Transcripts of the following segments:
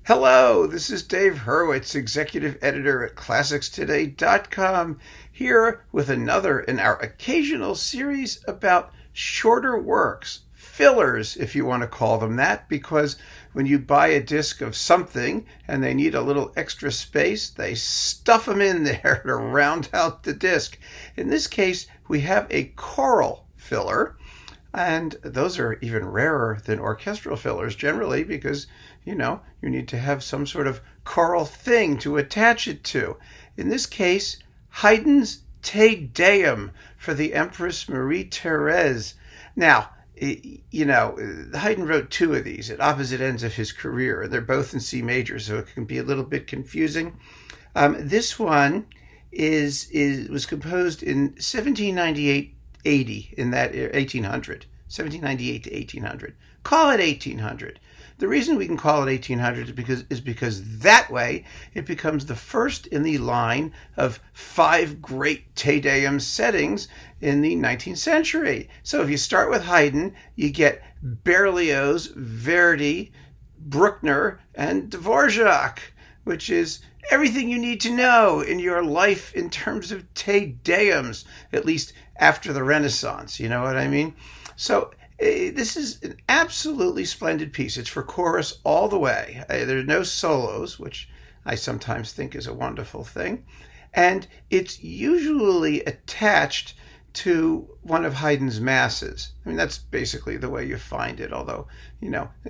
Hello, this is Dave Hurwitz, executive editor at ClassicsToday.com, here with another in our occasional series about shorter works, fillers, if you want to call them that, because when you buy a disc of something and they need a little extra space, they stuff them in there to round out the disc. In this case, we have a choral filler. And those are even rarer than orchestral fillers generally because, you need to have some sort of choral thing to attach it to. In this case, Haydn's Te Deum for the Empress Marie Therese. Now, Haydn wrote two of these at opposite ends of his career. They're both in C major, so it can be a little bit confusing. This one was composed in 1798-80, in that 1800, 1798 to 1800. Call it 1800. The reason we can call it 1800 is because that way it becomes the first in the line of five great Te Deum settings in the 19th century. So if you start with Haydn, you get Berlioz, Verdi, Bruckner, and Dvorak, which is everything you need to know in your life in terms of Te Deums, at least after the Renaissance, you know what I mean? So this is an absolutely splendid piece. It's for chorus all the way. There are no solos, which I sometimes think is a wonderful thing. And it's usually attached to one of Haydn's masses. I mean, that's basically the way you find it, although,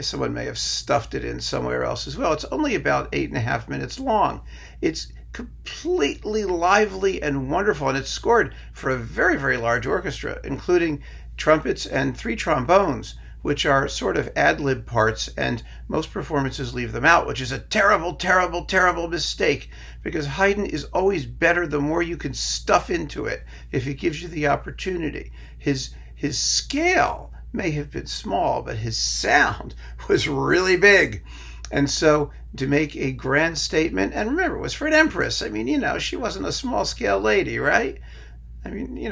someone may have stuffed it in somewhere else as well. It's only about 8.5 minutes long. It's completely lively and wonderful, and it's scored for a very, very large orchestra, including trumpets and 3 trombones, which are sort of ad-lib parts, and most performances leave them out, which is a terrible, terrible, terrible mistake, because Haydn is always better the more you can stuff into it if he gives you the opportunity. His scale may have been small, but his sound was really big. And so to make a grand statement, and remember, it was for an empress. I mean, she wasn't a small-scale lady, right? I mean, you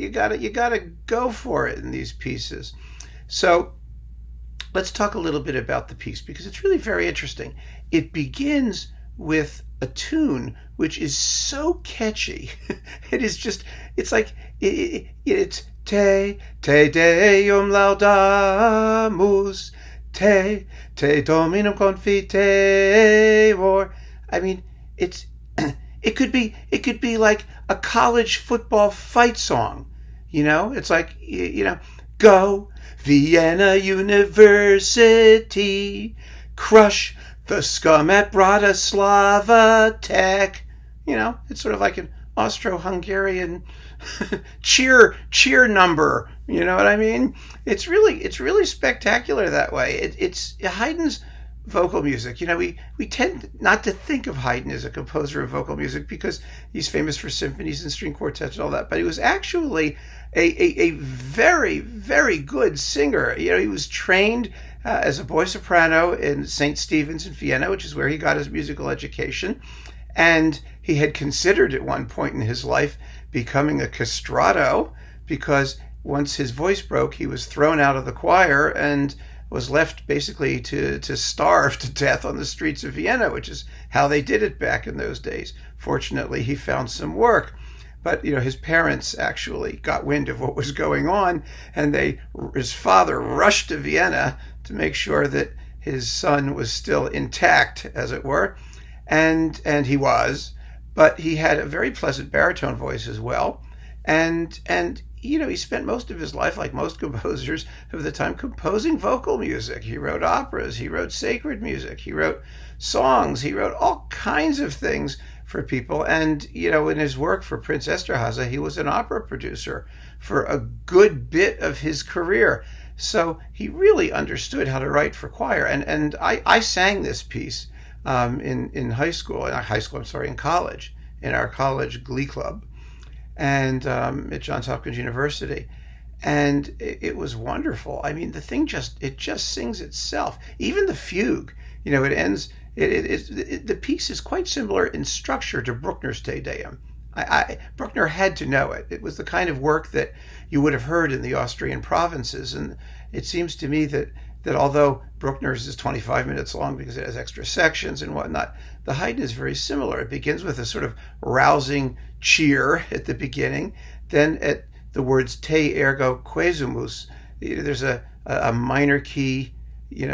gotta go for it in these pieces. So let's talk a little bit about the piece because it's really very interesting. It begins with a tune which is so catchy. It's Te Deum laudamus, Te Dominum confiteor. I mean, it could be like a college football fight song, It's like, go Vienna University, crush the scum at Bratislava Tech. It's sort of like an Austro-Hungarian cheer number. You know what I mean? It's really spectacular that way. It's Haydn's vocal music. We tend not to think of Haydn as a composer of vocal music because he's famous for symphonies and string quartets and all that, but he was actually a very, very good singer. He was trained as a boy soprano in St. Stephen's in Vienna, which is where he got his musical education, and he had considered at one point in his life becoming a castrato because once his voice broke, he was thrown out of the choir and was left basically to starve to death on the streets of Vienna, which is how they did it back in those days. Fortunately, he found some work. But, his parents actually got wind of what was going on, and his father rushed to Vienna to make sure that his son was still intact, as it were. And he was, but he had a very pleasant baritone voice as well. And he spent most of his life, like most composers of the time, composing vocal music. He wrote operas, he wrote sacred music, he wrote songs, he wrote all kinds of things for people. And, in his work for Prince Esterhazy, he was an opera producer for a good bit of his career. So he really understood how to write for choir. And I sang this piece in college, in our college glee club, and at Johns Hopkins University, and it was wonderful. I mean, the thing just sings itself. Even the fugue, it ends. The piece is quite similar in structure to Bruckner's Te Deum. Bruckner had to know it. It was the kind of work that you would have heard in the Austrian provinces, and it seems to me that that although Bruckner's is 25 minutes long because it has extra sections and whatnot, the Haydn is very similar. It begins with a sort of rousing cheer at the beginning. Then at the words te ergo quesumus, there's a minor key,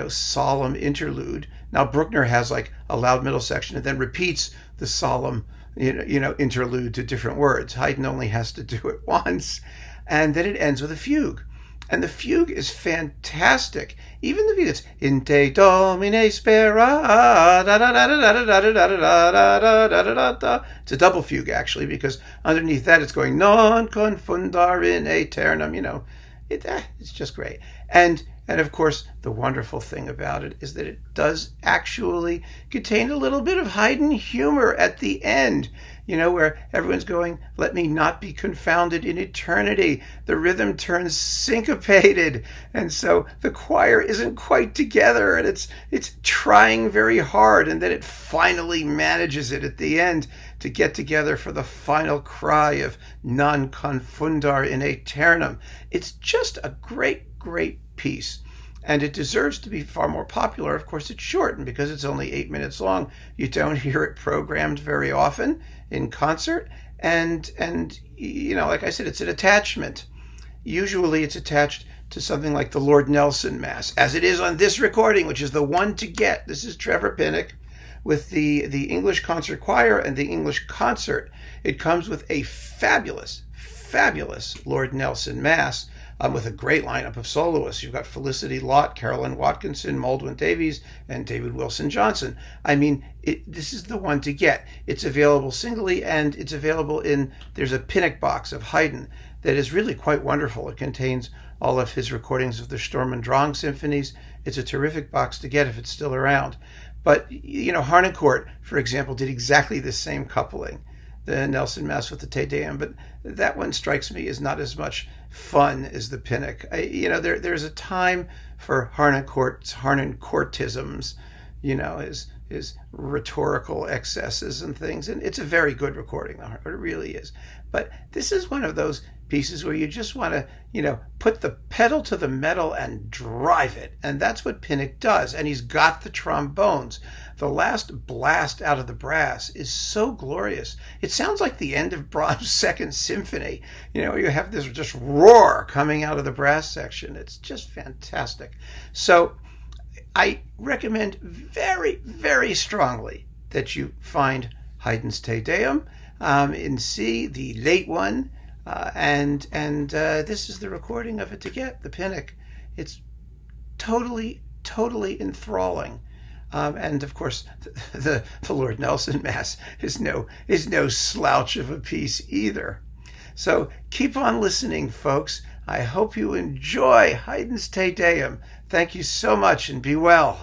solemn interlude. Now Bruckner has like a loud middle section and then repeats the solemn, interlude to different words. Haydn only has to do it once. And then it ends with a fugue. And the fugue is fantastic. Even the fugue, it's in te domine spera, da da da da da da da da da da da da. It's a double fugue actually, because underneath that it's going non confundar in aeternum. It's just great. And of course, the wonderful thing about it is that it does actually contain a little bit of Haydn humor at the end, where everyone's going, let me not be confounded in eternity. The rhythm turns syncopated. And so the choir isn't quite together and it's trying very hard. And then it finally manages it at the end to get together for the final cry of non confundar in aeternum. It's just a great, great piece. And it deserves to be far more popular. Of course, it's short, and because it's only 8 minutes long, you don't hear it programmed very often in concert. And like I said, it's an attachment. Usually it's attached to something like the Lord Nelson Mass, as it is on this recording, which is the one to get. This is Trevor Pinnock with the English Concert Choir and the English Concert. It comes with a fabulous, fabulous Lord Nelson Mass, with a great lineup of soloists. You've got Felicity Lott, Carolyn Watkinson, Maldwin Davies, and David Wilson Johnson. I mean, this is the one to get. It's available singly, and it's available there's a Pinnock box of Haydn that is really quite wonderful. It contains all of his recordings of the Sturm und Drang symphonies. It's a terrific box to get if it's still around. But, Harnoncourt, for example, did exactly the same coupling, the Nelson Mass with the Te Deum, but that one strikes me as not as much fun as the Pinnock. There's a time for Harnoncourtisms, his rhetorical excesses and things, and it's a very good recording. It really is. But this is one of those pieces where you just want to, put the pedal to the metal and drive it, and that's what Pinnock does. And he's got the trombones. The last blast out of the brass is so glorious. It sounds like the end of Brahms' Second Symphony. You have this just roar coming out of the brass section. It's just fantastic. So I recommend very, very strongly that you find Haydn's Te Deum in C, the late one, and this is the recording of it to get, the Pinnock. It's totally, totally enthralling. And of course, the Lord Nelson Mass is no slouch of a piece either. So keep on listening, folks. I hope you enjoy Haydn's Te Deum. Thank you so much, and be well.